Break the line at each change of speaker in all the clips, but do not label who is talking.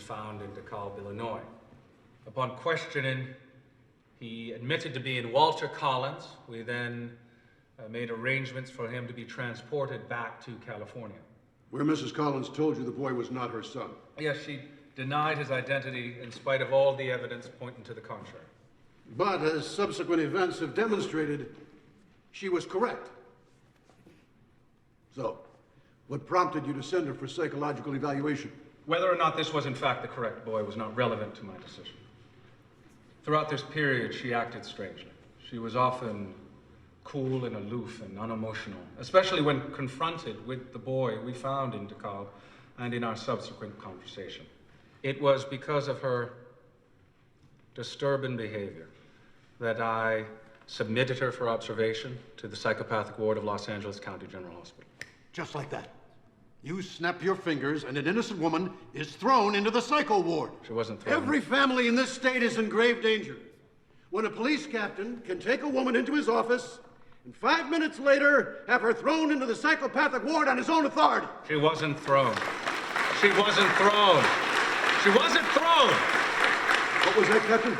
found in DeKalb, Illinois. Upon questioning, he admitted to being Walter Collins. We then made arrangements for him to be transported back to California.
Where Mrs. Collins told you the boy was not her son.
Yes, she denied his identity in spite of all the evidence pointing to the contrary.
But as subsequent events have demonstrated, she was correct. So, what prompted you to send her for psychological evaluation?
Whether or not this was in fact the correct boy was not relevant to my decision. Throughout this period, she acted strangely. She was often cool and aloof and unemotional, especially when confronted with the boy we found in DeKalb and in our subsequent conversation. It was because of her disturbing behavior that I submitted her for observation to the psychopathic ward of Los Angeles County General Hospital.
Just like that. You snap your fingers and an innocent woman is thrown into the psycho ward.
She wasn't thrown.
Every family in this state is in grave danger. When a police captain can take a woman into his office and 5 minutes later have her thrown into the psychopathic ward on his own authority.
She wasn't thrown. She wasn't thrown. She wasn't thrown!
What was that, Captain?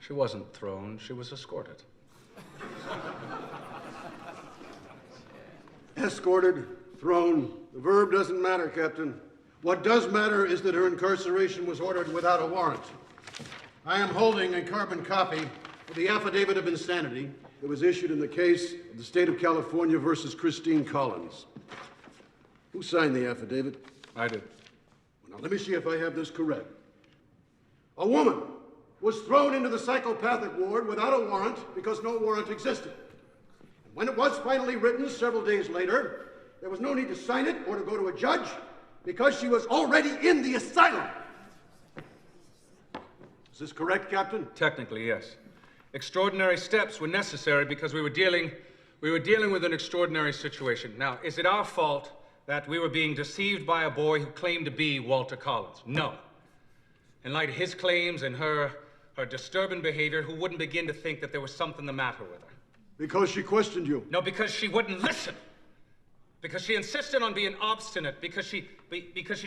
She wasn't thrown. She was escorted.
Escorted, thrown. The verb doesn't matter, Captain. What does matter is that her incarceration was ordered without a warrant. I am holding a carbon copy of the affidavit of insanity that was issued in the case of the state of California versus Christine Collins. Who signed the affidavit?
I did.
Now, let me see if I have this correct. A woman was thrown into the psychopathic ward without a warrant because no warrant existed. And when it was finally written several days later, there was no need to sign it or to go to a judge because she was already in the asylum. Is this correct, Captain?
Technically, yes. Extraordinary steps were necessary because we were dealing with an extraordinary situation. Now, is it our fault that we were being deceived by a boy who claimed to be Walter Collins? No. In light of his claims and her disturbing behavior, who wouldn't begin to think that there was something the matter with her?
Because she questioned you.
No, because she wouldn't listen. Because she insisted on being obstinate. Because she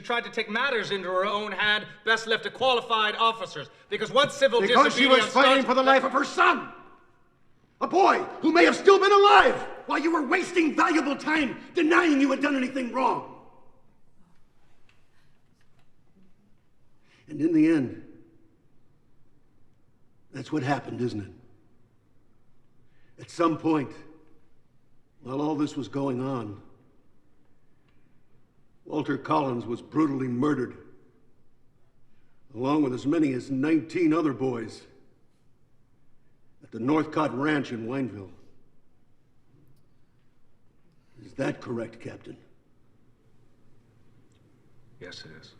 tried to take matters into her own hand, best left to qualified officers. Because once civil disobedience...
Because she was fighting for the life of her son. A boy who may have still been alive while you were wasting valuable time denying you had done anything wrong. And in the end, that's what happened, isn't it? At some point, while all this was going on, Walter Collins was brutally murdered, along with as many as 19 other boys, at the Northcott Ranch in Wineville. Is that correct, Captain?
Yes, it is.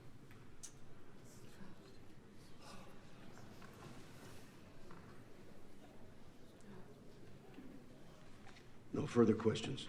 No further questions.